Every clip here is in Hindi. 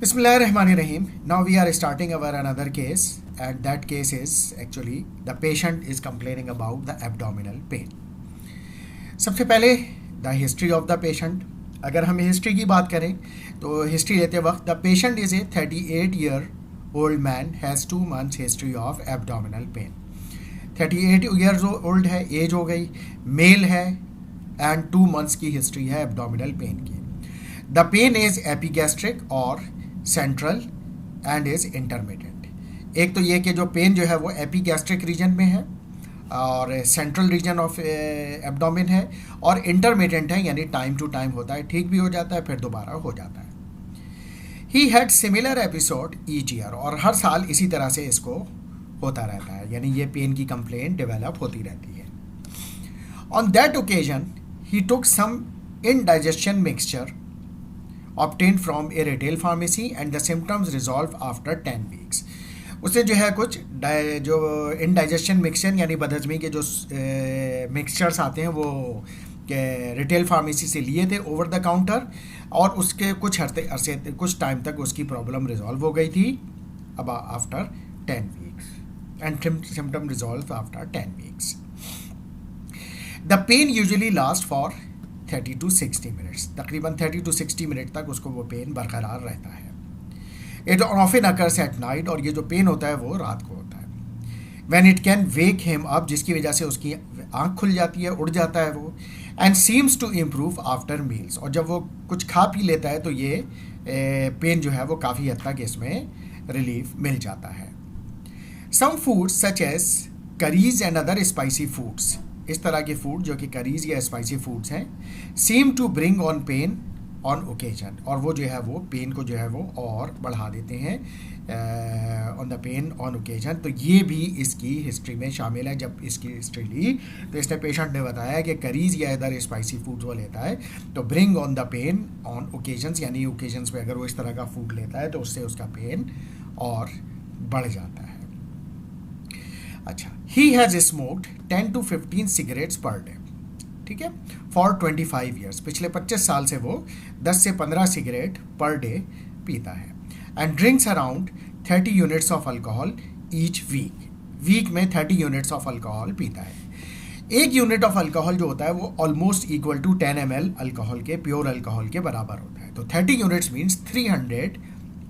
Bismillahirrahmanirrahim. Now we are starting our another case, and that case is actually the patient is complaining about the abdominal pain. सबसे पहले the history of the patient. अगर हम हिस्ट्री की बात करें तो हिस्ट्री लेते वक्त the patient is a 38-year old man has 2 months history of abdominal pain. 38 years old है, एज हो गई, मेल है एंड 2 months की हिस्ट्री है एब्डोमिनल पेन की. द पेन इज़ एपिगैस्ट्रिक और सेंट्रल एंड इज़ इंटरमीडिएट. एक तो ये कि जो पेन जो है वो एपिगैस्ट्रिक रीजन में है और सेंट्रल रीजन ऑफ एब्डोमिन है, और इंटरमीडिएट है यानी टाइम टू टाइम होता है, ठीक भी हो जाता है फिर दोबारा हो जाता है. He had similar episode each year, और हर साल इसी तरह से इसको होता रहता है, यानी ये पेन की कंप्लेंट डेवलप होती रहती है. On that occasion he took some indigestion mixture obtained from a retail pharmacy and the symptoms resolved after 10 weeks. उससे जो है कुछ जो इंडाइजेशन मिक्सचर यानी बदहजमी के जो मिक्सचर्स आते हैं वो रिटेल फार्मेसी से लिए थे ओवर द काउंटर, और उसके कुछ अरसे कुछ टाइम तक उसकी प्रॉब्लम रिजॉल्व हो गई थी अब after 10 weeks and symptom resolve after 10 weeks. The pain usually last for 30 to 60 minutes. तकरीबन 30 to 60 मिनट तक उसको वो पेन बरकरार रहता है. It often occurs at night, और ये जो पेन होता है वो रात को होता है. When it can wake him up, जिसकी वजह से उसकी आँख खुल जाती है, उड़ जाता है वो. And seems to improve after meals, और जब वो कुछ खा पी लेता है तो ये पेन जो है वो काफ़ी हद तक इसमें रिलीफ मिल जाता है. Some foods such as curries and other spicy foods, इस तरह के फूड जो कि करीज या स्पाइसी फूड्स हैं, seem to bring on pain on occasion, और वो जो है वो पेन को जो है वो और बढ़ा देते हैं on the pen on occasion. तो ये भी इसकी हिस्ट्री में शामिल है. जब इसकी हिस्ट्री ली तो इसने पेशेंट ने बताया कि करीज या अदर स्पाइसी फूड्स वो लेता है तो bring on the pain on occasions, यानी ओकेजन्स पे अगर वो इस तरह का फूड लेता है तो उससे उसका पेन और बढ़ जाता है. अच्छा, he has smoked 10 to 15 cigarettes per day, ठीक है, फॉर 25 years. पिछले 25 साल से वो 10 से 15 सिगरेट पर डे पीता है. And drinks around 30 units of alcohol each week. Week में 30 units ऑफ अल्कोहल पीता है. एक यूनिट ऑफ अल्कोहल जो होता है वो almost equal to 10 ml alcohol के, प्योर अल्कोहल के बराबर होता है. तो 30 units means 300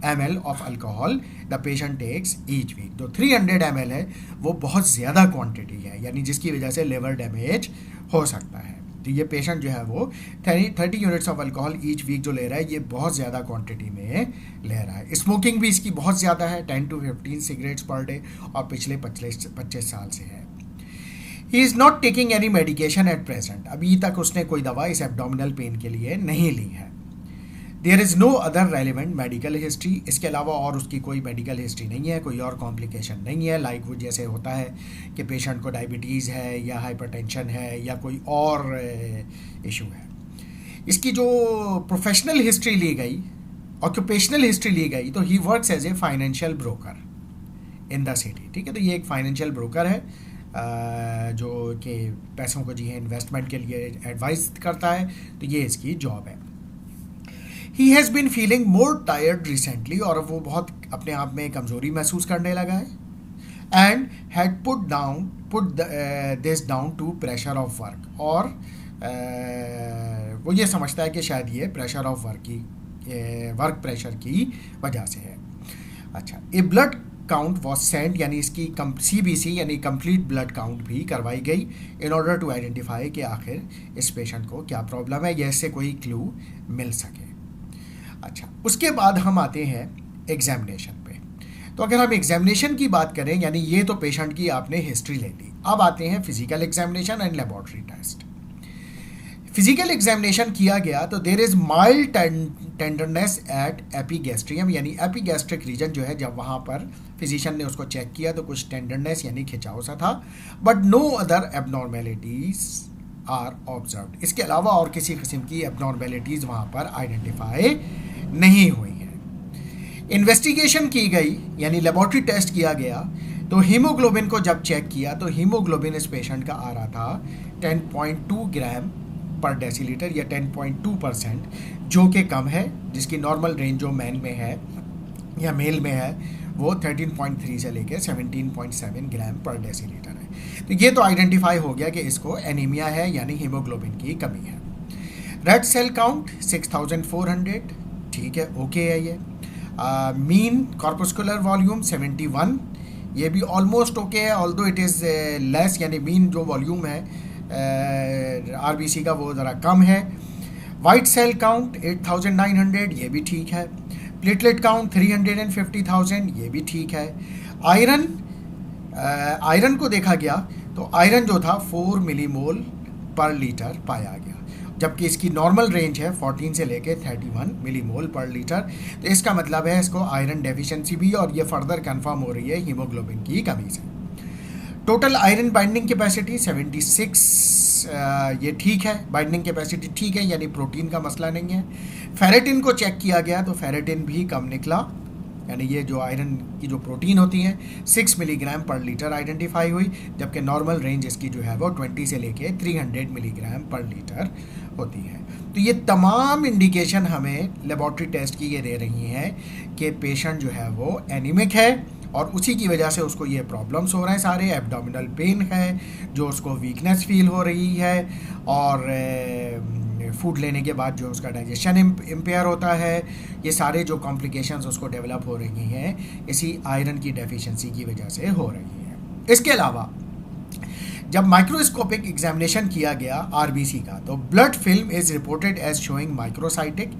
ml of alcohol the patient takes each week. तो 300 ml है वो बहुत ज़्यादा क्वांटिटी है, यानी जिसकी वजह से लिवर डैमेज हो सकता है. तो ये पेशेंट जो है वो 30 units of alcohol each week जो ले रहा है ये बहुत ज़्यादा क्वांटिटी में ले रहा है. स्मोकिंग भी इसकी बहुत ज़्यादा है, 10 to 15 सिगरेट्स पर डे, और पिछले 25 साल से है. He is not taking any medication at present. अभी तक उसने कोई दवा इस एब्डोमिनल पेन के लिए नहीं ली है. There is no other relevant medical history. इसके अलावा और उसकी कोई मेडिकल हिस्ट्री नहीं है, कोई और कॉम्प्लिकेशन नहीं है, लाइक वो जैसे होता है कि पेशेंट को डायबिटीज़ है या हाइपरटेंशन है या कोई और इशू है. इसकी जो प्रोफेशनल हिस्ट्री ली गई, ऑक्यूपेशनल हिस्ट्री ली गई, तो he works as a financial broker in the city. ठीक है, तो ये एक फाइनेंशियल ब्रोकर है जो कि पैसों को जी है इन्वेस्टमेंट के लिए एडवाइस करता है. तो ये इसकी जॉब है. He has been feeling more tired recently, और वो बहुत अपने आप में कमज़ोरी महसूस करने लगा है. And had put this down to pressure of work, और वो ये समझता है कि शायद ये प्रेशर ऑफ वर्क प्रेशर की वजह से है. अच्छा, ए ब्लड काउंट वॉज सेंट, यानी इसकी CBC यानी कंप्लीट ब्लड काउंट भी करवाई गई इन ऑर्डर टू आइडेंटिफाई कि आखिर इस पेशेंट को क्या प्रॉब्लम है, या इससे कोई क्लू मिल सके. अच्छा, उसके बाद हम आते हैं एग्जामिनेशन पे. तो अगर हम एग्जामिनेशन की बात करें, यानी ये तो पेशेंट की आपने हिस्ट्री ले ली, अब आते हैं physical examination and laboratory test. Physical examination किया गया तो there is mild tenderness at epigastrium, यानी एपीगैस्ट्रिक रीजन जो है, जब वहाँ पर फिजिशियन ने उसको चेक किया तो कुछ टेंडरनेस यानी खिंचाव सा था. But no other abnormalities are observed. इसके अलावा और किसी किस्म की एबनॉर्मेलिटीज़ वहाँ पर आइडेंटिफाई नहीं हुई है. इन्वेस्टिगेशन की गई यानी लेबोरेटरी टेस्ट किया गया, तो हीमोग्लोबिन को जब चेक किया तो हीमोग्लोबिन इस पेशेंट का आ रहा था 10.2 ग्राम पर डेसीलीटर या 10.2%, जो कि कम है, जिसकी नॉर्मल रेंज जो मैन में है या मेल में है वो 13.3 से लेके 17.7 ग्राम पर डेसीलीटर है। तो ये तो आइडेंटिफाई हो गया कि इसको एनीमिया है यानी हीमोग्लोबिन की कमी है। रेड सेल काउंट 6400, ठीक है, ओके है ये। मीन कॉर्पस्कुलर वॉल्यूम 71, ये भी ऑलमोस्ट ओके है, ऑल्दो इट इज़ लेस, यानी मीन जो वॉल्यूम है आरबीसी का वो ज़रा कम है। वाइट सेल काउंट 8900, ये भी ठीक है। प्लेटलेट काउंट 350,000, ये भी ठीक है। आयरन को देखा गया तो आयरन जो था 4 मिलीमोल पर लीटर पाया गया, जबकि इसकी नॉर्मल रेंज है 14 से लेके 31 मिलीमोल पर लीटर। तो इसका मतलब है इसको आयरन डेफिशिएंसी भी, और ये फर्दर कंफर्म हो रही है हीमोग्लोबिन की कमी से। टोटल आयरन बाइंडिंग कैपेसिटी 76, ये ठीक है, बाइंडिंग कैपेसिटी ठीक है, यानी प्रोटीन का मसला नहीं है। फेरेटिन को चेक किया गया तो फेरेटिन भी कम निकला, यानी ये जो आयरन की जो प्रोटीन होती है 6 मिलीग्राम पर लीटर आइडेंटिफाई हुई, जबकि नॉर्मल रेंज इसकी जो है वो 20 से लेके 300 मिलीग्राम पर लीटर होती है। तो ये तमाम इंडिकेशन हमें लेबॉर्ट्री टेस्ट की ये दे रही हैं कि पेशेंट जो है वो एनीमिक है, और उसी की वजह से उसको ये प्रॉब्लम्स हो रहे हैं सारे। एब्डोमिनल पेन है, जो उसको वीकनेस फील हो रही है, और फूड लेने के बाद जो उसका डाइजेशन इम्पेयर होता है, ये सारे जो कॉम्प्लिकेशंस उसको डेवलप हो रही हैं इसी आयरन की डेफिशिएंसी की वजह से हो रही हैं। इसके अलावा जब माइक्रोस्कोपिक एग्जामिनेशन किया गया आरबीसी का, तो blood film is reported as showing microcytic,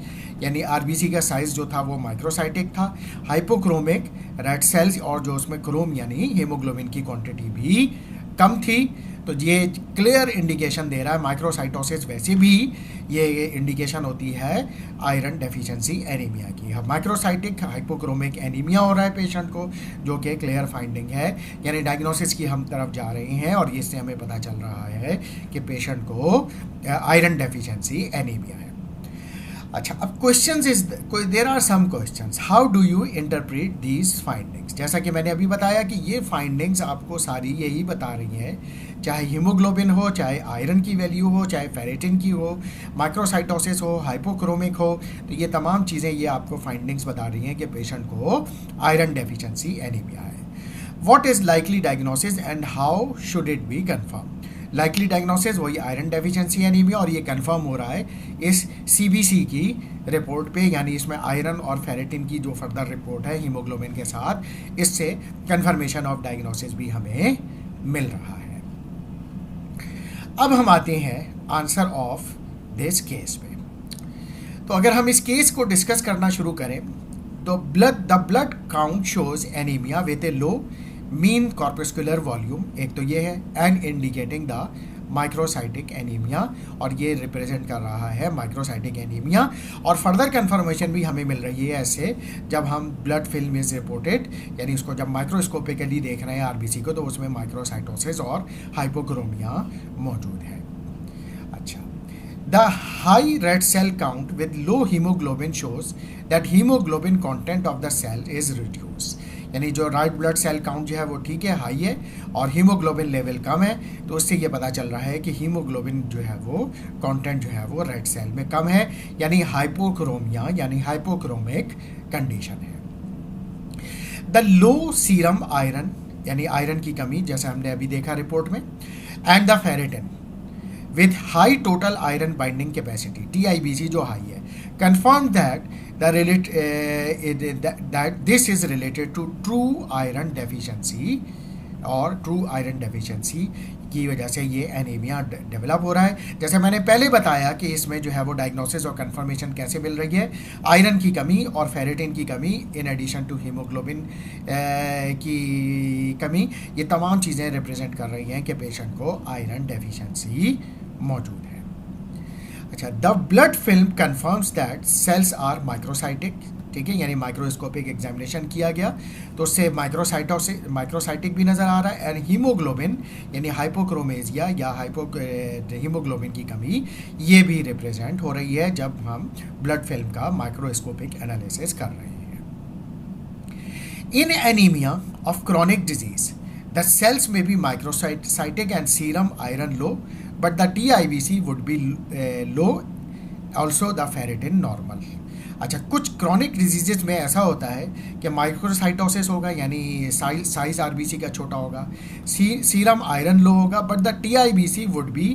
यानी आरबीसी का साइज जो था वो माइक्रोसाइटिक था। हाइपोक्रोमिक रेड सेल्स, और जो उसमें क्रोम यानी हीमोग्लोबिन की क्वांटिटी भी कम थी। तो ये क्लियर इंडिकेशन दे रहा है, माइक्रोसाइटोसिस वैसे भी ये इंडिकेशन होती है आयरन डेफिशिएंसी एनीमिया की। माइक्रोसाइटिक हाइपोक्रोमिक एनीमिया हो रहा है पेशेंट को, जो कि क्लियर फाइंडिंग है, यानी डायग्नोसिस की हम तरफ जा रहे हैं, और इससे हमें पता चल रहा है कि पेशेंट को आयरन डेफिशिएंसी एनीमिया है। अच्छा, अब questions is there are some questions, how do you interpret these findings. जैसा कि मैंने अभी बताया कि ये फाइंडिंग्स आपको सारी यही बता रही हैं, चाहे हीमोग्लोबिन हो, चाहे आयरन की वैल्यू हो, चाहे फेरेटिन की हो, माइक्रोसाइटोसिस हो, हाइपोक्रोमिक हो, तो ये तमाम चीज़ें ये आपको फाइंडिंग्स बता रही हैं कि पेशेंट को आयरन डेफिशिएंसी एनीमिया है। What is likely diagnosis and how should it be confirm. Likely diagnosis वही आयरन डेफिशिएंसी एनीमिया, और ये कंफर्म हो रहा है इस सीबीसी की रिपोर्ट पे, यानी इसमें आयरन और फेरेटिन की जो फर्दर रिपोर्ट है हीमोग्लोबिन के साथ, इससे कंफर्मेशन ऑफ डायग्नोसिस भी हमें मिल रहा है। अब हम आते हैं आंसर ऑफ दिस केस पे। तो अगर हम इस केस को डिस्कस करना शुरू करें तो the blood count shows anaemia with A low mean corpuscular volume, एक तो ये है, and indicating the microcytic anaemia, और ये रिप्रेजेंट कर रहा है माइक्रोसाइटिक एनीमिया। और फर्दर कंफर्मेशन भी हमें मिल रही है ऐसे, जब हम ब्लड फिल्म इज रिपोर्टेड, यानी उसको जब माइक्रोस्कोपिकली देख रहे हैं आरबीसी को, तो उसमें माइक्रोसाइटोसिस और हाइपोक्रोमिया मौजूद है। अच्छा, the high red cell count with low haemoglobin shows that haemoglobin content of the cell is reduce, यानी जो राइट ब्लड सेल काउंट जो है वो ठीक है, हाई है, और हीमोग्लोबिन लेवल कम है, तो उससे ये पता चल रहा है कि हीमोग्लोबिन जो है वो कंटेंट जो है वो रेड सेल में कम है, यानी हाइपोक्रोमिया यानी हाइपोक्रोमिक कंडीशन है। द लो सीरम आयरन, यानी आयरन की कमी, जैसे हमने अभी देखा रिपोर्ट में, and the ferritin with high total iron binding capacity, TIBC जो हाई है, confirm that this is related to true iron deficiency, और ट्रू आयरन डेफिशिएंसी की वजह से ये एनीमिया डेवलप हो रहा है। जैसे मैंने पहले बताया कि इसमें जो है वो डायग्नोसिस और कंफर्मेशन कैसे मिल रही है, आयरन की कमी और फेरेटिन की कमी इन एडिशन टू हीमोग्लोबिन की कमी, ये तमाम चीज़ें रिप्रेजेंट कर रही हैं कि पेशेंट को आयरन डेफिशिएंसी मौजूद है। अच्छा, the blood film confirms that cells are microcytic, ठीक है, यानी माइक्रोस्कोपिक एग्जामिनेशन किया गया तो उससे माइक्रोसाइटिक भी नज़र आ रहा है, एंड हीमोग्लोबिन यानी हाइपोक्रोमेजिया या हीमोग्लोबिन की कमी ये भी रिप्रेजेंट हो रही है जब हम ब्लड फिल्म का माइक्रोस्कोपिक एनालिसिस कर रहे हैं। In anaemia of chronic disease the cells में be microcytic and serum iron low, but the TIBC would be low also the ferritin normal. अच्छा, कुछ क्रॉनिक डिजीजेज में ऐसा होता है कि माइक्रोसाइटोसिस होगा, यानी साइज आरबीसी का छोटा होगा, सीरम आयरन लो होगा, but the TIBC would be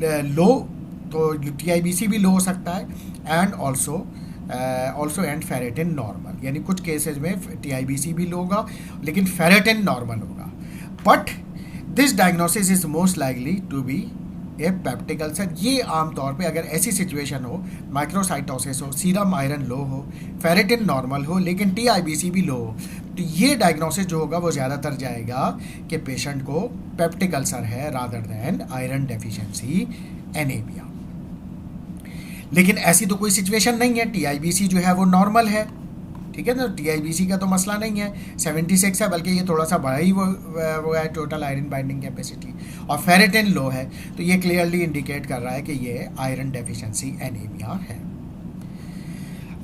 low, तो टीआईबीसी भी लो हो सकता है, and also and ferritin normal, यानी कुछ केसेस में टीआईबीसी भी लो होगा लेकिन फेरेटिन नॉर्मल होगा। But this diagnosis is most likely to be a peptic ulcer. ये आमतौर पे अगर ऐसी सिचुएशन हो, माइक्रोसाइटोसिस हो, सीरम आयरन लो हो, फेरेटिन नॉर्मल हो लेकिन टीआईबीसी भी लो हो, तो ये डायग्नोसिस जो होगा वो ज़्यादातर जाएगा कि पेशेंट को पेप्टिक अल्सर है rather than iron deficiency anaemia. लेकिन ऐसी तो कोई सिचुएशन नहीं है, टीआईबीसी जो है वो नॉर्मल है, ठीक है ना, टीआईबीसी का तो मसला नहीं है, 76 है, बल्कि ये थोड़ा सा बढ़ा ही वो है टोटल आयरन बाइंडिंग कैपेसिटी, और फेरेटिन लो है, तो ये क्लियरली इंडिकेट कर रहा है कि ये आयरन डेफिशिएंसी एनीमिया है।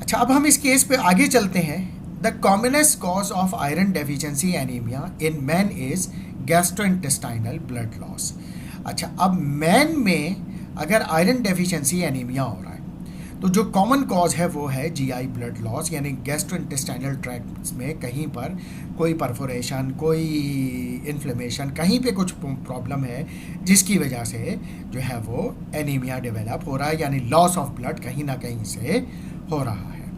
अच्छा, अब हम इस केस पे आगे चलते हैं। The commonest cause of iron deficiency anaemia in man is gastrointestinal blood loss. अच्छा, अब मैन में अगर आयरन डेफिशिएंसी एनीमिया हो रहा है तो जो कॉमन कॉज है वो है जीआई ब्लड लॉस, यानी गैस्ट्रोइंटेस्टाइनल ट्रैक्ट में कहीं पर कोई परफोरेशन, कोई इन्फ्लेमेशन, कहीं पे कुछ प्रॉब्लम है जिसकी वजह से जो है वो एनीमिया डेवलप हो रहा है, यानी लॉस ऑफ ब्लड कहीं ना कहीं से हो रहा है।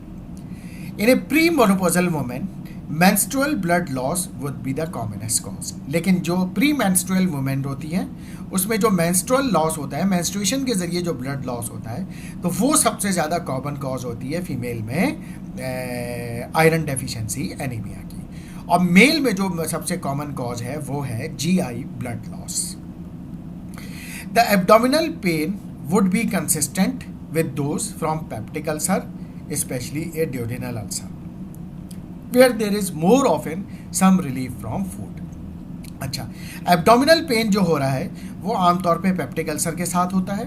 In a pre menopausal women menstrual blood loss would be the commonest cause. लेकिन जो प्री मेंस्ट्रुअल वुमेन होती हैं उसमें जो मेंस्ट्रुअल लॉस होता है, मेंस्ट्रुएशन के ज़रिए जो ब्लड लॉस होता है, तो वो सबसे ज़्यादा कॉमन कॉज होती है फीमेल में आयरन डेफिशिएंसी एनीमिया की। और मेल में जो सबसे कॉमन कॉज है वो है GI blood loss. The abdominal pain would be consistent with those from peptic ulcer, specially A duodenal ulcer, where there is more often some relief from food। अच्छा, एब्डोमिनल पेन जो हो रहा है वो आमतौर पे पेप्टिक अल्सर के साथ होता है,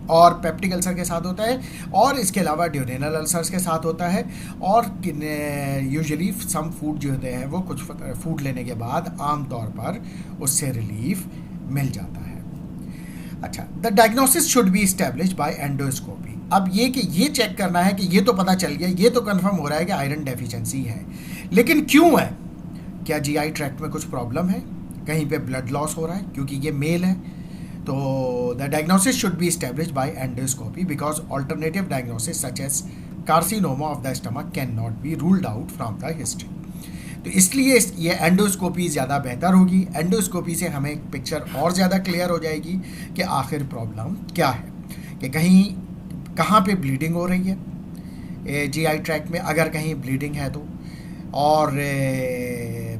और पेप्टिक अल्सर के साथ होता है, और इसके अलावा ड्यूडेनल अल्सर्स के साथ होता है, और यूजुअली सम फूड जो होते हैं वो कुछ फूड लेने के बाद आमतौर पर उससे रिलीफ मिल जाता है। अच्छा, the diagnosis should be established by endoscopy. अब ये कि ये चेक करना है कि ये तो पता चल गया, ये तो कंफर्म हो रहा है कि आयरन डेफिशिएंसी है, लेकिन क्यों है? क्या जीआई ट्रैक्ट में कुछ प्रॉब्लम है, कहीं पे ब्लड लॉस हो रहा है, क्योंकि ये मेल है, तो the diagnosis should be established by endoscopy because alternative diagnosis such as carcinoma of the stomach can not be ruled out from the history. तो इसलिए ये एंडोस्कोपी ज़्यादा बेहतर होगी। एंडोस्कोपी से हमें एक पिक्चर और ज़्यादा क्लियर हो जाएगी कि आखिर प्रॉब्लम क्या है, कि कहीं कहाँ पे ब्लीडिंग हो रही है जीआई ट्रैक्ट में, अगर कहीं ब्लीडिंग है तो, और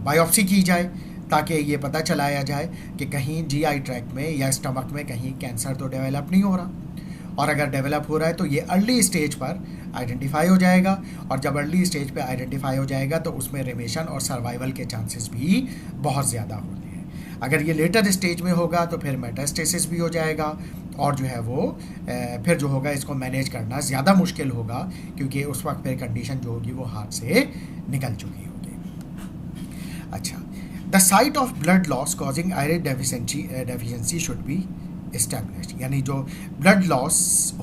बायोप्सी की जाए ताकि ये पता चलाया जाए कि कहीं जीआई ट्रैक्ट में या स्टमक में कहीं कैंसर तो डेवलप नहीं हो रहा, और अगर डेवलप हो रहा है तो ये अर्ली स्टेज पर आइडेंटिफाई हो जाएगा, और जब अर्ली स्टेज पे आइडेंटिफाई हो जाएगा तो उसमें रिमिशन और सर्वाइवल के चांसेस भी बहुत ज़्यादा होते हैं। अगर ये लेटर स्टेज में होगा तो फिर मेटास्टेसिस भी हो जाएगा, और जो है वो फिर जो होगा इसको मैनेज करना ज़्यादा मुश्किल होगा, क्योंकि उस वक्त फिर कंडीशन जो होगी वो हाथ से निकल चुकी होगी। अच्छा, the site of blood loss causing iron deficiency should be established, यानी जो ब्लड लॉस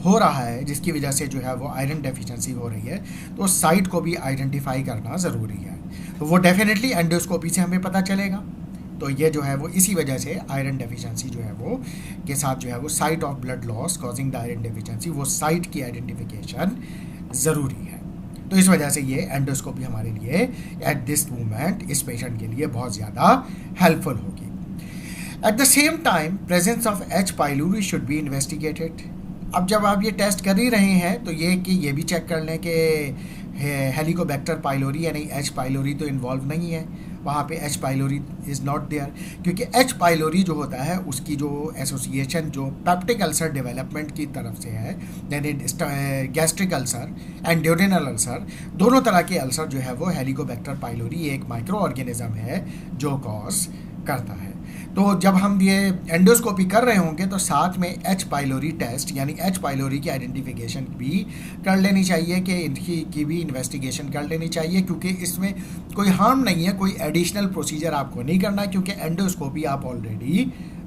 हो रहा है जिसकी वजह से जो है वो आयरन डेफिशिएंसी हो रही है, तो उस साइट को भी आइडेंटिफाई करना ज़रूरी है। तो वो डेफिनेटली एंडोस्कोपी से हमें पता चलेगा। तो ये जो है वो इसी वजह से आयरन डेफिशिएंसी जो है वो के साथ जो है वो site of blood loss causing the iron deficiency, वो साइट की आइडेंटिफिकेशन ज़रूरी है। तो इस वजह से ये एंडोस्कोपी हमारे लिए एट दिस मोमेंट इस पेशेंट के लिए बहुत ज़्यादा हेल्पफुल होगी। At the same time presence of H pylori should be investigated. अब जब आप ये टेस्ट कर ही रहे हैं तो ये कि ये भी चेक कर लें कि हेलिकोबैक्टर पाइलोरी यानी एच पाइलोरी तो इन्वॉल्व नहीं है, वहाँ पे H pylori is not there, क्योंकि एच पाइलोरी जो होता है उसकी जो एसोसिएशन जो पेप्टिक अल्सर डेवलपमेंट की तरफ से है, यानी gastric ulcer and duodenal ulcer, दोनों तरह के अल्सर जो है वो हेलिकोबैक्टर पाइलोरी एक माइक्रो ऑर्गेनिज्म है जो कॉज करता है। तो जब हम ये एंडोस्कोपी कर रहे होंगे तो साथ में एच पाइलोरी टेस्ट यानी एच पाइलोरी की आइडेंटिफिकेशन भी कर लेनी चाहिए, कि इनकी भी इन्वेस्टिगेशन कर लेनी चाहिए, क्योंकि इसमें कोई हार्म नहीं है, कोई एडिशनल प्रोसीजर आपको नहीं करना, क्योंकि एंडोस्कोपी आप ऑलरेडी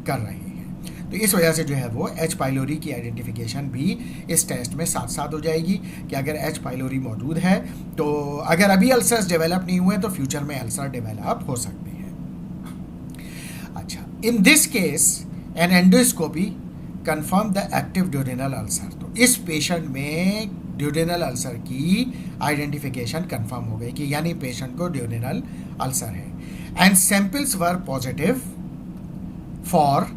कर रहे हैं। तो इस वजह से जो है वो एच पाइलोरी की आइडेंटिफिकेशन भी इस टेस्ट में साथ साथ हो जाएगी कि अगर एच पाइलोरी मौजूद है तो अगर अभी अल्सर्स डेवलप नहीं हुए तो फ्यूचर में अल्सर डेवलप हो सकते हैं। अच्छा, in this case an endoscopy confirm the active duodenal ulcer. तो इस पेशेंट में ड्यूडेनल अल्सर की आइडेंटिफिकेशन कंफर्म हो गई कि यानी पेशेंट को ड्यूडेनल अल्सर है and samples were positive for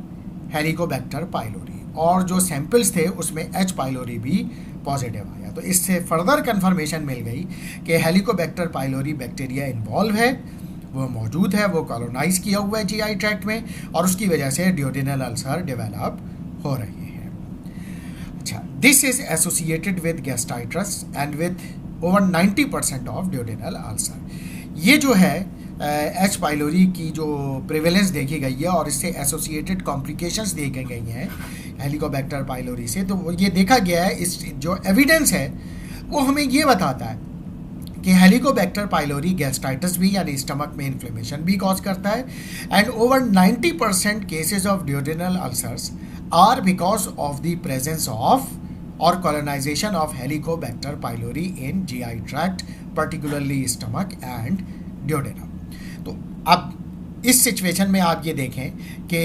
Helicobacter pylori, और जो सैंपल्स थे उसमें एच पाइलोरी भी पॉजिटिव आया। तो इससे फर्दर कंफर्मेशन मिल गई कि हेलिकोबैक्टर पाइलोरी बैक्टीरिया इन्वॉल्व है, वो मौजूद है, वो कॉलोनाइज किया हुआ है जीआई ट्रैक्ट में, और उसकी वजह से ड्यूडेनल अल्सर डेवलप हो रहे हैं। अच्छा, this is associated with gastritis and with over 90% of duodenal ulcer. ये जो है एच पाइलोरी की जो प्रिवेलेंस देखी गई है और इससे एसोसिएटेड कॉम्प्लिकेशंस देखी गई हैं हेलिकोबैक्टर पाइलोरी से, तो ये देखा गया है, इस जो एविडेंस है वो हमें ये बताता है कि हेलिकोबैक्टर पाइलोरी गैस्ट्राइटिस भी यानी स्टमक में इन्फ्लेमेशन भी कॉज करता है and over 90% cases of duodenal ulcers are because of the presence of और colonization of Helicobacter pylori in GI tract, particularly stomach and duodenum. तो अब इस सिचुएशन में आप ये देखें कि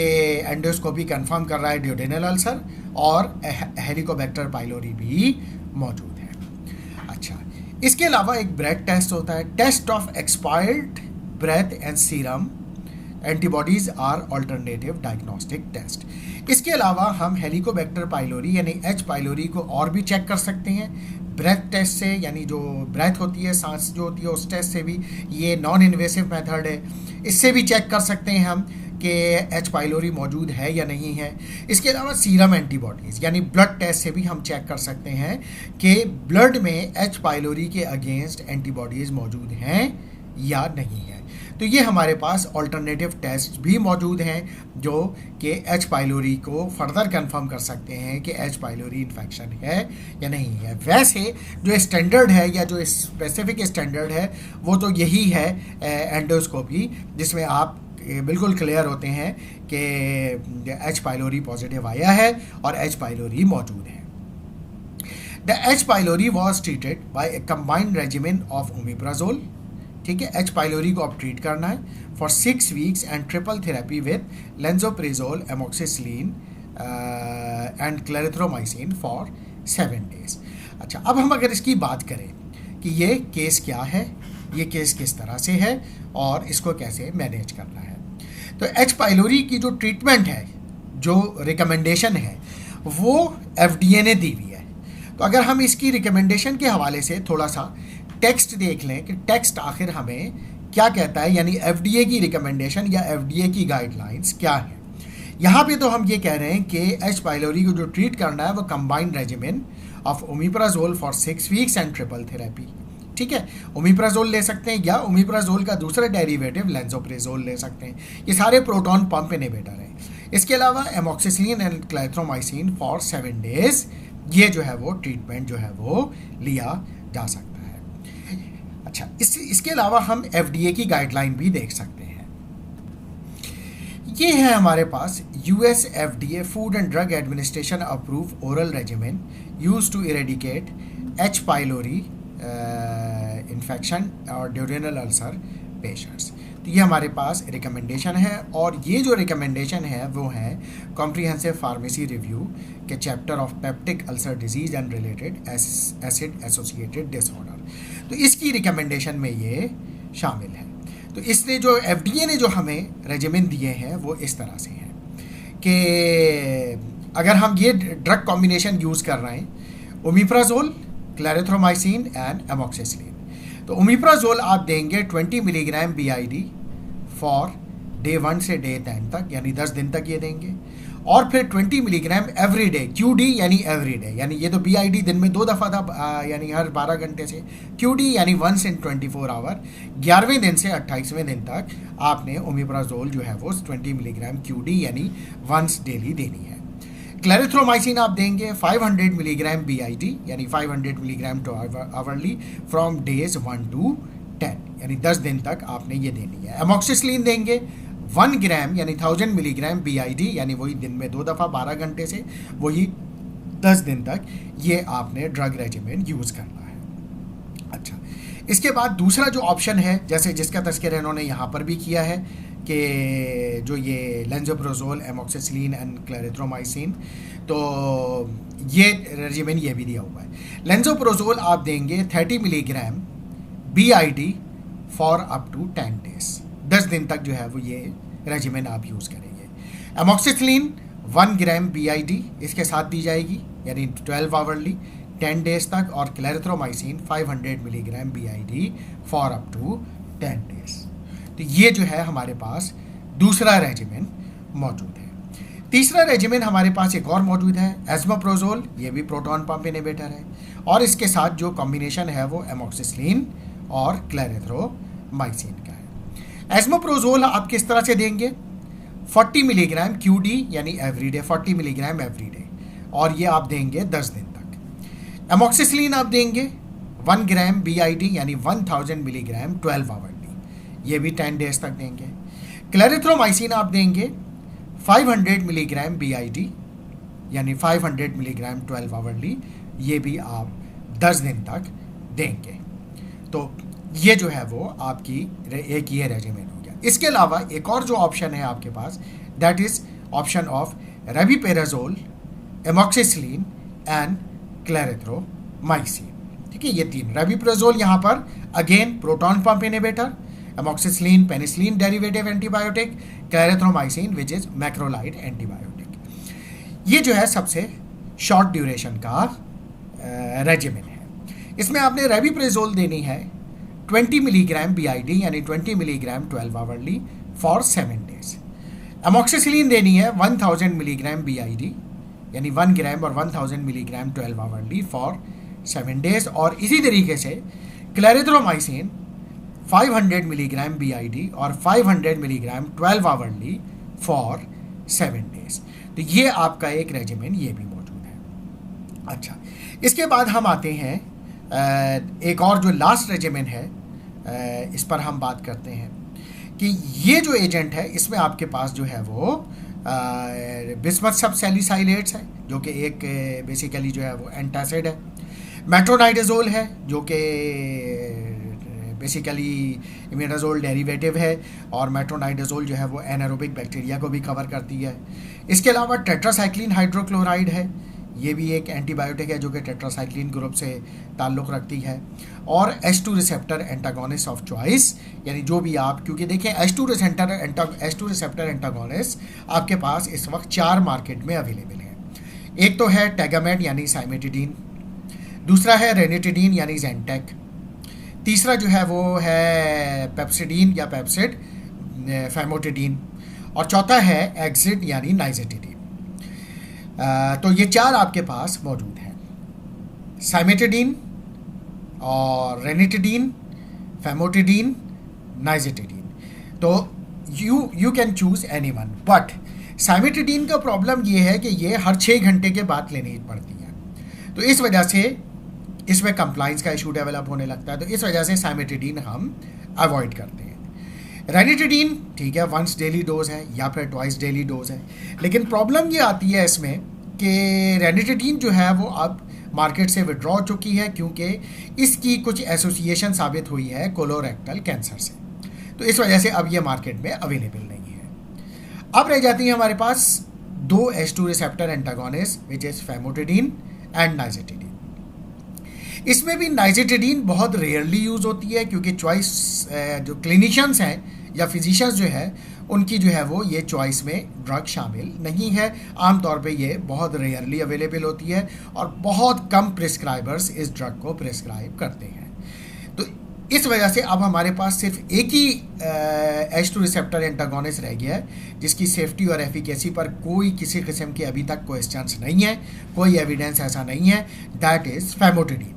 एंडोस्कोपी कंफर्म कर रहा है ड्यूडेनल अल्सर और हेलिकोबैक्टर पाइलोरी भी मौजूद है। अच्छा, इसके अलावा एक ब्रेथ टेस्ट होता है, test of expired breath and serum antibodies are alternative diagnostic test. इसके अलावा हम हेलिकोबैक्टर पाइलोरी यानी एच पाइलोरी को और भी चेक कर सकते हैं ब्रेथ टेस्ट से, यानी जो ब्रेथ होती है, सांस जो होती है, उस टेस्ट से भी, ये नॉन इन्वेसिव मेथड है, इससे भी चेक कर सकते हैं हम कि एच पाइलोरी मौजूद है या नहीं है। इसके अलावा सीरम एंटीबॉडीज़ यानी ब्लड टेस्ट से भी हम चेक कर सकते हैं कि ब्लड में एच पाइलोरी के अगेंस्ट एंटीबॉडीज़ मौजूद हैं या नहीं है। तो ये हमारे पास ऑल्टरनेटिव टेस्ट भी मौजूद हैं जो कि एच पाइलोरी को फर्दर कंफर्म कर सकते हैं कि एच पाइलोरी इन्फेक्शन है या नहीं है। वैसे जो स्टैंडर्ड है या जो स्पेसिफिक स्टैंडर्ड है वो तो यही है एंडोस्कोपी, जिसमें आप बिल्कुल क्लियर होते हैं कि एच पाइलोरी पॉजिटिव आया है और एच पाइलोरी मौजूद है। The H pylori was treated by a combined regimen of omeprazole. ठीक है, एच पाइलोरी को अब ट्रीट करना है for 6 weeks and triple therapy with lansoprazole, amoxicillin and clarithromycin for 7 days. अच्छा, अब हम अगर इसकी बात करें कि ये केस क्या है, ये केस किस तरह से है और इसको कैसे मैनेज करना है, तो एच पाइलोरी की जो ट्रीटमेंट है, जो रिकमेंडेशन है, वो FDA ने दी हुई है। तो अगर हम इसकी रिकमेंडेशन के हवाले से थोड़ा सा टेक्स्ट देख लें कि टेक्स्ट आखिर हमें क्या कहता है, यानी FDA की रिकमेंडेशन या FDA की गाइडलाइंस क्या है। यहाँ पे तो हम ये कह रहे हैं कि एच पाइलोरी को जो ट्रीट करना है वो combined regimen of omeprazole for 6 weeks and triple therapy. ठीक है, ओमिप्राजोल ले सकते हैं या ओमिप्राजोल का दूसरा डेरिवेटिव लेंजोप्रिजोल ले सकते हैं, ये सारे प्रोटॉन पंप इनहिबिटर हैं। इसके अलावा amoxicillin and clarithromycin for 7 days, ये जो है वो ट्रीटमेंट जो है वो लिया जा सकता है। अच्छा, इसके अलावा हम FDA की गाइडलाइन भी देख सकते हैं। ये है हमारे पास US FDA Food and Drug Administration approve oral regimen use to eradicate H pylori infection और ड्यूडेनल अल्सर पेशेंट्स। तो ये हमारे पास रिकमेंडेशन है और ये जो रिकमेंडेशन है वो है कॉम्प्रिहेंसिव फार्मेसी रिव्यू के chapter of peptic ulcer disease and related acid associated disorder. तो इसकी रिकमेंडेशन में ये शामिल है। तो इसने जो FDA ने जो हमें रेजिमेन दिए हैं वो इस तरह से हैं कि अगर हम ये ड्रग कॉम्बिनेशन यूज़ कर रहे हैं, ओमिप्राजोल, क्लेरिथ्रोमाइसिन एंड एमोक्सिसिलिन, तो ओमिप्राजोल आप देंगे 20 मिलीग्राम BID फॉर डे 1 से डे 10 तक, यानी 10 दिन तक ये देंगे, और फिर 20 मिलीग्राम एवरी डे, QD यानी एवरी डे, यानी ये तो BID दिन में 2 दफ़ा था, यानी हर 12 घंटे से, QD यानी 1 in 24 आवर, 11वें दिन से 28वें दिन तक आपने ओमिप्राजोल जो है वो 20 मिलीग्राम QD यानी वंस डेली देनी है। क्लेरिथ्रोमाइसिन आप देंगे 500 मिलीग्राम BID यानी 500 milligram two hourly from days 1 to 10, यानी 10 दिन तक आपने ये देनी है। एमोक्सिसिलिन देंगे 1 ग्राम यानी 1000 मिलीग्राम BID यानी वही दिन में 2 दफ़ा 12 घंटे से वही 10 दिन तक ये आपने ड्रग रेजिमेन यूज़ करना है। अच्छा, इसके बाद दूसरा जो ऑप्शन है, जैसे जिसका तज़किरा इन्होंने यहाँ पर भी किया है कि जो ये लेंजोप्रोजोल, एमोक्सिसिलिन एंड क्लेरिथ्रोमाइसिन, तो ये रेजिमेन ये भी दिया हुआ है। लेंजोप्रोजोल आप देंगे 30 milligram BID for up to 10 days, 10 दिन तक जो है वो ये रेजिमेन आप यूज़ करेंगे। एमोक्सिसिलिन 1 ग्राम BID इसके साथ दी जाएगी यानी 12 आवरली 10 डेज तक, और clarithromycin 500 milligram BID for up to 10 days. तो ये जो है हमारे पास दूसरा रेजिमेन मौजूद है। तीसरा रेजिमेन हमारे पास एक और मौजूद है, एस्मोप्रोजोल, ये भी प्रोटॉन पंप इनहिबिटर है, और इसके साथ जो कॉम्बिनेशन है वो एमोक्सिसिलिन और क्लेरिथ्रोमाइसिन का है। एस्मोप्रोजोल आप किस तरह से देंगे? 40 मिलीग्राम QD यानी एवरीडे, 40 मिलीग्राम एवरीडे, और ये आप देंगे 10 दिन तक। एमोक्सिसिलिन आप देंगे 1 ग्राम BID यानी 1000 मिलीग्राम 12 आवरली, ये भी 10 डेज तक देंगे। क्लेरिथ्रोमाइसिन आप देंगे 500 मिलीग्राम BID यानी 500 मिलीग्राम 12 आवरली, ये भी आप 10 दिन तक देंगे। तो ये जो है वो आपकी एक ये रेजिमेन हो गया। इसके अलावा एक और जो ऑप्शन है आपके पास, that is option of rabeprazole, amoxicillin and clarithromycin. ठीक है, ये तीन। रेबिपेराजोल यहाँ पर again proton pump inhibitor, amoxicillin penicillin derivative antibiotic, clarithromycin which is macrolide antibiotic. ये जो है सबसे शॉर्ट ड्यूरेशन का रेजिमेन है। इसमें आपने रेबिप्रेजोल देनी है 20 मिलीग्राम BID यानी 20 milligram 12 hourly for 7 days. Amoxicillin देनी है 1000 मिलीग्राम BID यानी 1 ग्राम और 1000 मिलीग्राम 12 आवरली फॉर 7 डेज, और इसी तरीके से क्लेरिथ्रोमाइसिन 500 मिलीग्राम BID और 500 मिलीग्राम 12 आवरली फॉर 7 डेज। तो ये आपका एक रेजिमेन ये भी मौजूद है। अच्छा, इसके बाद हम आते हैं एक और जो लास्ट रेजिमेन है, इस पर हम बात करते हैं कि ये जो एजेंट है इसमें आपके पास जो है वो बिस्मथ सबसैलिसाइलेट्स है, जो कि एक बेसिकली जो है वो एंटासिड है। मेट्रोनाइडाजोल है जो कि बेसिकली इमिडाजोल डेरिवेटिव है, और मेट्रोनाइडाजोल जो है वो एनारोबिक बैक्टीरिया को भी कवर करती है। इसके अलावा टेट्रासाइक्लिन हाइड्रोक्लोराइड है, ये भी एक एंटीबायोटिक है जो कि टेट्रासाइक्लिन ग्रुप से ताल्लुक़ रखती है। और H2 receptor antagonist of choice, यानी जो भी आप, क्योंकि देखें H2 रिसेप्टर एंटागोनिस्ट आपके पास इस वक्त 4 मार्केट में अवेलेबल है। एक तो है टेगामेड यानी साइमेटिडीन, दूसरा है रेनिटिडीन यानी जेंटेक, तीसरा जो है वो है पेप्सिडीन या पेप्सिड फैमोटिडीन, और चौथा है एक्सिड यानी नाइजेटिडीन। तो ये 4 आपके पास मौजूद हैं, साइमेटिडीन और रेनिटिडीन, फैमोटिडीन, नाइजेटिडीन। तो you can choose any one, but cimetidine का प्रॉब्लम ये है कि ये हर 6 घंटे के बाद लेनी पड़ती है, तो इस वजह से इसमें कंप्लाइंस का इशू डेवलप होने लगता है, तो इस वजह से साइमेटिडीन हम अवॉइड करते हैं। रेनिटिडीन ठीक है, वंस डेली डोज है या फिर ट्वाइस डेली डोज है, लेकिन प्रॉब्लम ये आती है इसमें कि रेनिटिडीन जो है वो अब मार्केट से विड्रॉ हो चुकी है, क्योंकि इसकी कुछ एसोसिएशन साबित हुई है कोलोरेक्टल कैंसर से, तो इस वजह से अब ये मार्केट में अवेलेबल नहीं है। अब रह जाती है हमारे पास 2 H2 receptor antagonist which is famotidine and nizatidine. इसमें भी नाइजेटिडीन बहुत रेयरली यूज़ होती है, क्योंकि चॉइस जो क्लिनिशियंस हैं या फिजिशियंस जो है उनकी जो है वो ये चॉइस में ड्रग शामिल नहीं है। आमतौर पे ये बहुत रेयरली अवेलेबल होती है और बहुत कम प्रिस्क्राइबर्स इस ड्रग को प्रिस्क्राइब करते हैं। तो इस वजह से अब हमारे पास सिर्फ एक ही H2 रिसेप्टर एंटागोनिस्ट रह गया है, जिसकी सेफ्टी और एफिकेसी पर कोई किसी किस्म की अभी तक क्वेश्चंस नहीं है, कोई एविडेंस ऐसा नहीं है, दैट इज़ फैमोटिडीन।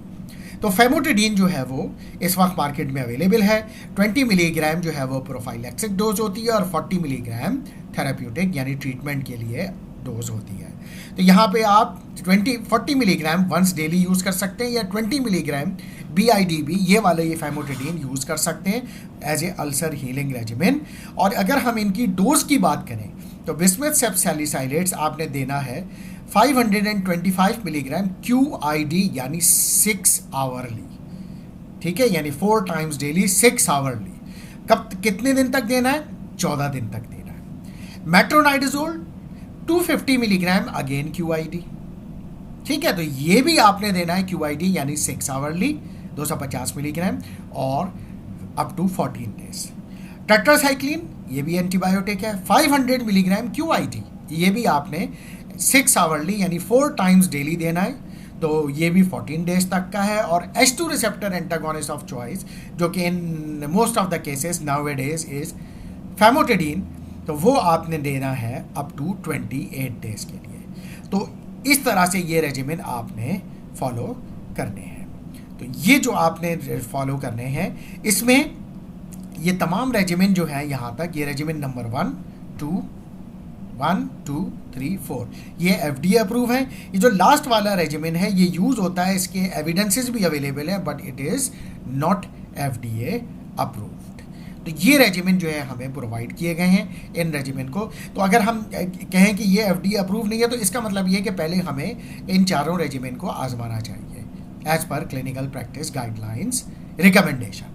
तो फैमोटिडीन जो है वो इस वक्त मार्केट में अवेलेबल है। 20 मिलीग्राम जो है वो प्रोफाइलैक्सिक डोज होती है और 40 मिलीग्राम थेराप्यूटिक यानी ट्रीटमेंट के लिए डोज होती है। तो यहाँ पे आप 40 मिलीग्राम वंस डेली यूज़ कर सकते हैं या 20 मिलीग्राम BIDB, ये वाले ये फैमोटिडीन यूज़ कर सकते हैं as a ulcer healing regimen. और अगर हम इनकी डोज की बात करें तो बिस्मुथ सैलिसाइलेट्स आपने देना है 525 मिलीग्राम QID यानी 6 आवरली, ठीक है, यानी 4 टाइम्स डेली 6 आवरली। कब कितने दिन तक देना है? 14 दिन तक देना है। मेट्रोनाइडाजोल 250 मिलीग्राम अगेन QID, ठीक है, तो ये भी आपने देना है QID यानी 6 आवरली 250 मिलीग्राम और अप टू 14 डेज। टेट्रासाइक्लिन ये भी एंटीबायोटिक है 500 मिलीग्राम QID, ये भी आपने 6 आवरली यानी 4 टाइम्स डेली देना है, तो ये भी 14 डेज तक का है। और H2 receptor antagonist of choice जो कि in most of the cases nowadays is famotidine, तो वो आपने देना है अप टू 28 डेज के लिए। तो इस तरह से ये रेजिमेन आपने फॉलो करने हैं। तो ये जो आपने फॉलो करने हैं इसमें ये तमाम रेजिमेन जो है यहाँ तक, ये रेजिमेन नंबर 1, 2, 3, 4 ये FDA अप्रूव है। ये जो लास्ट वाला रेजिमेन है ये यूज़ होता है, इसके एविडेंसेस भी अवेलेबल है but it is not FDA approved. तो ये रेजिमेन जो है हमें प्रोवाइड किए गए हैं इन रेजिमेन को। तो अगर हम कहें कि ये FDA अप्रूव नहीं है तो इसका मतलब ये है कि पहले हमें इन चारों रेजिमेन को आजमाना चाहिए as per clinical practice guidelines recommendation.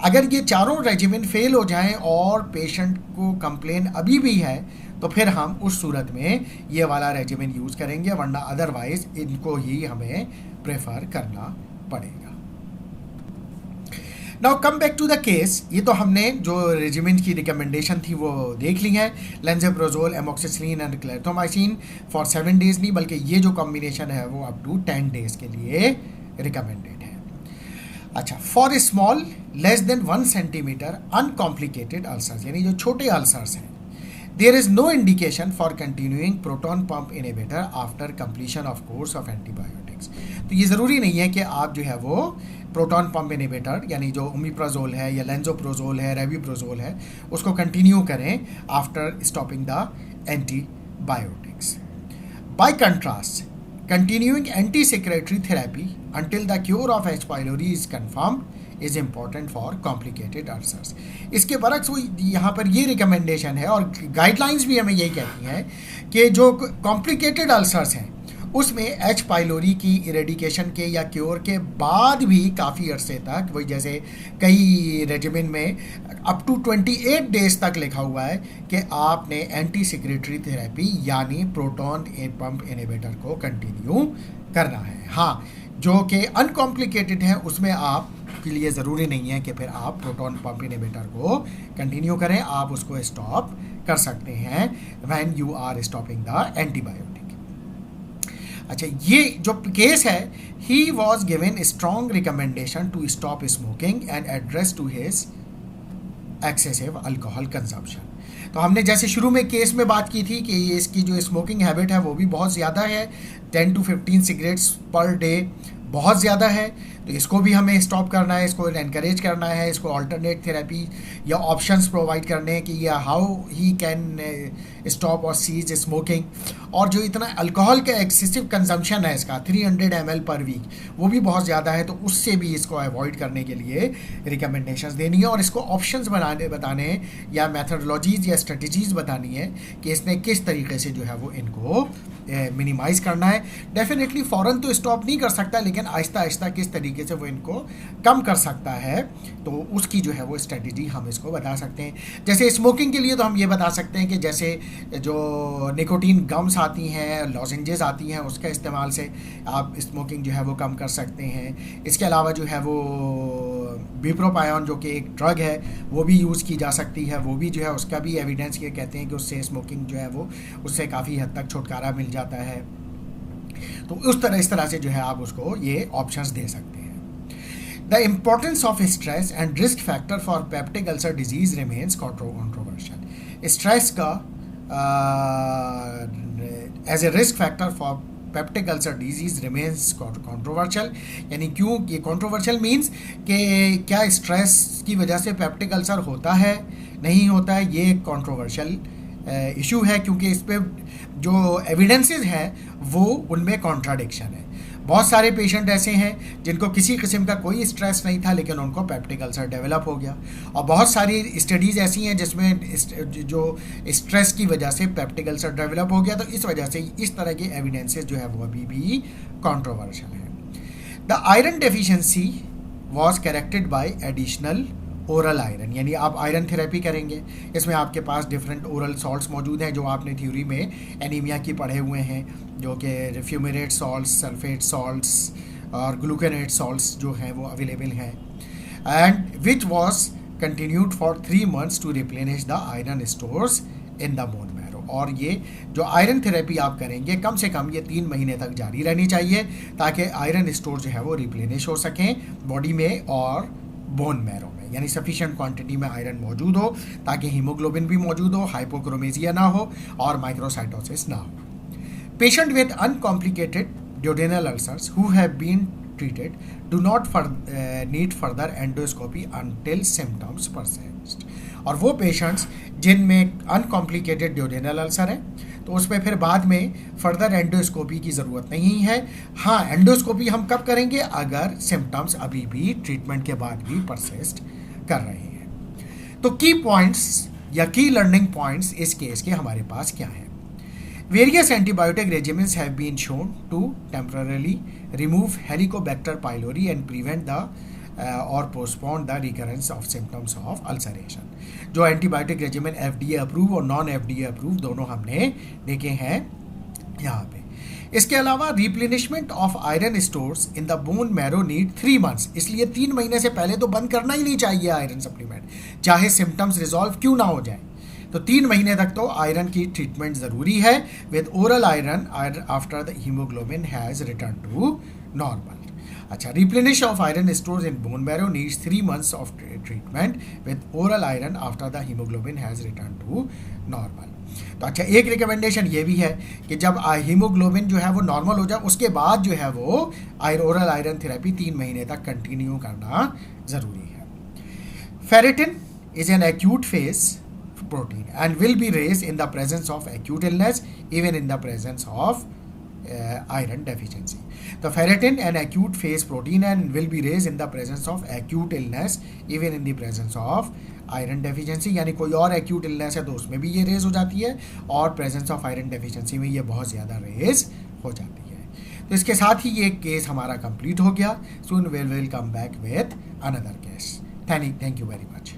अगर ये चारों रेजिमेन फेल हो जाएं और पेशेंट को कंप्लेन अभी भी है तो फिर हम उस सूरत में ये वाला रेजिमेन यूज़ करेंगे, वरना अदरवाइज इनको ही हमें प्रेफर करना पड़ेगा। Now come back to the case. ये तो हमने जो रेजिमेन की रिकमेंडेशन थी वो देख ली है, लेंज़ोप्रोजोल, एमोक्सिसिलिन एंड क्लेरथोमाइसिन फॉर 7 डेज नहीं बल्कि ये जो कॉम्बिनेशन है वो अप टू 10 डेज के लिए रिकमेंडेड है। अच्छा, for small less than 1 centimetre uncomplicated ulcers यानी जो छोटे अल्सर्स हैं, there is no indication for continuing proton pump inhibitor after completion of course of antibiotics. तो ये ज़रूरी नहीं है कि आप जो है वो प्रोटॉन पंप इनहिबिटर यानी जो ओमिप्राजोल है या लेंज़ोप्रोजोल है, रेविप्रोजोल है, उसको कंटिन्यू करें after stopping the antibiotics. Bye contrast, continuing anti-secretory therapy until the cure of H. pylori is confirmed is important for complicated ulcers। इसके बरक्स वो यहाँ पर ये रिकमेंडेशन है और गाइडलाइंस भी हमें यही कहती हैं कि जो कॉम्प्लिकेटेड अल्सर्स हैं उसमें H. pylori की इरेडिकेशन के या क्योर के बाद भी काफ़ी अरसे तक, वही जैसे कई रेजिमेन में अप टू 28 डेज तक लिखा हुआ है कि आपने एंटी सेक्रेटरी थेरेपी यानी प्रोटॉन पंप इनहिबिटर को कंटिन्यू करना है। हाँ, जो कि अनकॉम्प्लिकेटेड है उसमें आप के लिए ज़रूरी नहीं है कि फिर आप प्रोटॉन पंप इनहिबिटर को कंटिन्यू करें, आप उसको स्टॉप कर सकते हैं when you are stopping the antibiotic. अच्छा, ये जो केस है, he was given strong recommendation to stop smoking and address to his excessive alcohol consumption. तो हमने जैसे शुरू में केस में बात की थी कि इसकी जो स्मोकिंग हैबिट है वो भी बहुत ज़्यादा है, 10 to 15 सिगरेट्स पर डे बहुत ज़्यादा है, तो इसको भी हमें स्टॉप करना है, इसको एनकरेज करना है, इसको अल्टरनेट थेरेपी या ऑप्शंस प्रोवाइड करने हैं कि या हाउ ही कैन स्टॉप और सीज स्मोकिंग। और जो इतना अल्कोहल का एक्सेसिव कंजम्पशन है इसका 300 ml पर वीक, वो भी बहुत ज़्यादा है, तो उससे भी इसको अवॉइड करने के लिए रिकमेंडेशंस देनी है और इसको ऑप्शंस बताने या मैथडोलॉजीज़ या स्ट्रेटजीज़ बतानी है कि इसने किस तरीके से जो है वो इनको मिनिमाइज़ करना है। डेफिनेटली फ़ौरन तो स्टॉप नहीं कर सकता, लेकिन आहिस्ता आहिस्ता किस तरीके से वो इनको कम कर सकता है, तो उसकी जो है वो स्ट्रेटजी हम इसको बता सकते हैं। जैसे स्मोकिंग के लिए तो हम ये बता सकते हैं कि जैसे जो निकोटीन गम्स आती हैं, लॉजेंजेस आती हैं, उसका इस्तेमाल से आप स्मोकिंग जो है वो कम कर सकते हैं। इसके अलावा जो है वो बिप्रोपायन जो कि एक ड्रग है वो भी यूज़ की जा सकती है, वो भी जो है उसका भी एविडेंस ये कहते हैं कि उससे स्मोकिंग जो है वो उससे काफ़ी हद तक छुटकारा मिल जाता है। तो इस तरह से जो है आप उसको ये ऑप्शंस दे सकते हैं। The importance of stress and risk factor for peptic ulcer disease remains controversial. Stress का as a risk factor for peptic ulcer disease remains controversial. यानी क्यों ये कॉन्ट्रोवर्शियल मीन्स कि क्या स्ट्रेस की वजह से पेप्टिक अल्सर होता है नहीं होता है, ये कॉन्ट्रोवर्शियल इशू है क्योंकि इस पर जो एविडेंसेस हैं वो उनमें कॉन्ट्राडिक्शन है। बहुत सारे पेशेंट ऐसे हैं जिनको किसी किस्म का कोई स्ट्रेस नहीं था लेकिन उनको पेप्टिक अल्सर डेवलप हो गया, और बहुत सारी स्टडीज़ ऐसी हैं जिसमें जो स्ट्रेस की वजह से पेप्टिक अल्सर डेवलप हो गया। तो इस वजह से इस तरह के एविडेंसेस जो है वो अभी भी कंट्रोवर्शियल है। The iron deficiency was corrected bye additional oral iron, यानी आप आयरन थेरेपी करेंगे, इसमें आपके पास डिफरेंट ओरल सॉल्ट्स मौजूद हैं जो आपने थ्योरी में एनीमिया की पढ़े हुए हैं, जो कि फ्यूमेरेट सॉल्ट्स, सल्फेट सॉल्ट्स और ग्लूकेनेट सॉल्ट्स जो हैं वो अवेलेबल हैं, and which was continued for 3 months to replenish the iron stores in the bone marrow. और ये जो आयरन थेरेपी आप करेंगे कम से कम ये 3 महीने तक जारी रहनी चाहिए ताकि आयरन स्टोर जो है वो रिप्लेनिश हो सकें बॉडी में और बोन मैरो में, यानी सफिशिएंट क्वांटिटी में आयरन मौजूद हो ताकि हीमोग्लोबिन भी मौजूद हो, हाइपोक्रोमेसिया ना हो और माइक्रोसाइटोसिस ना हो। Patient with uncomplicated duodenal ulcers who have been treated do not need further endoscopy until symptoms persist। और वो पेशेंट्स जिनमें अनकॉम्प्लिकेटेड ड्यूडेनल अल्सर है तो उसमें फिर बाद में फर्दर एंडोस्कोपी की ज़रूरत नहीं है। हाँ, एंडोस्कोपी हम कब करेंगे? अगर सिम्टम्स अभी भी ट्रीटमेंट के बाद भी परसिस्ट कर रहे हैं। तो की पॉइंट्स या की लर्निंग पॉइंट्स इस केस के हमारे पास क्या हैं? Various antibiotic regimens have been shown to temporarily remove Helicobacter pylori and prevent the or postpone the recurrence of symptoms of ulceration। जो एंटीबायोटिक रेजिमेन FDA अप्रूव और नॉन FDA अप्रूव दोनों हमने देखे हैं यहाँ पे। इसके अलावा replenishment of iron stores in the bone marrow need 3 months, इसलिए 3 महीने से पहले तो बंद करना ही नहीं चाहिए आयरन सप्लीमेंट, चाहे सिम्टम्स रिजॉल्व क्यों ना हो जाए। तो 3 महीने तक तो आयरन की ट्रीटमेंट ज़रूरी है with oral iron after the haemoglobin has return to normal. अच्छा, replenish of iron stores in bone marrow needs 3 months of treatment with oral iron after the haemoglobin has return to normal. तो अच्छा, एक रिकमेंडेशन ये भी है कि जब हीमोग्लोबिन जो है वो नॉर्मल हो जाए उसके बाद जो है वो ओरल आयरन थेरेपी 3 महीने तक कंटिन्यू करना ज़रूरी है। Ferritin is an acute phase protein and will be raised in the presence of acute illness even in the presence of iron deficiency। तो ferritin an acute phase protein and will be raised in the presence of acute illness even in the presence of iron deficiency, यानी कोई और acute illness है तो उसमें भी ये रेज हो जाती है और presence of iron deficiency में ये बहुत ज़्यादा रेज हो जाती है। तो इसके साथ ही ये केस हमारा कंप्लीट हो गया। Soon we will come back with another case। Thank you very much।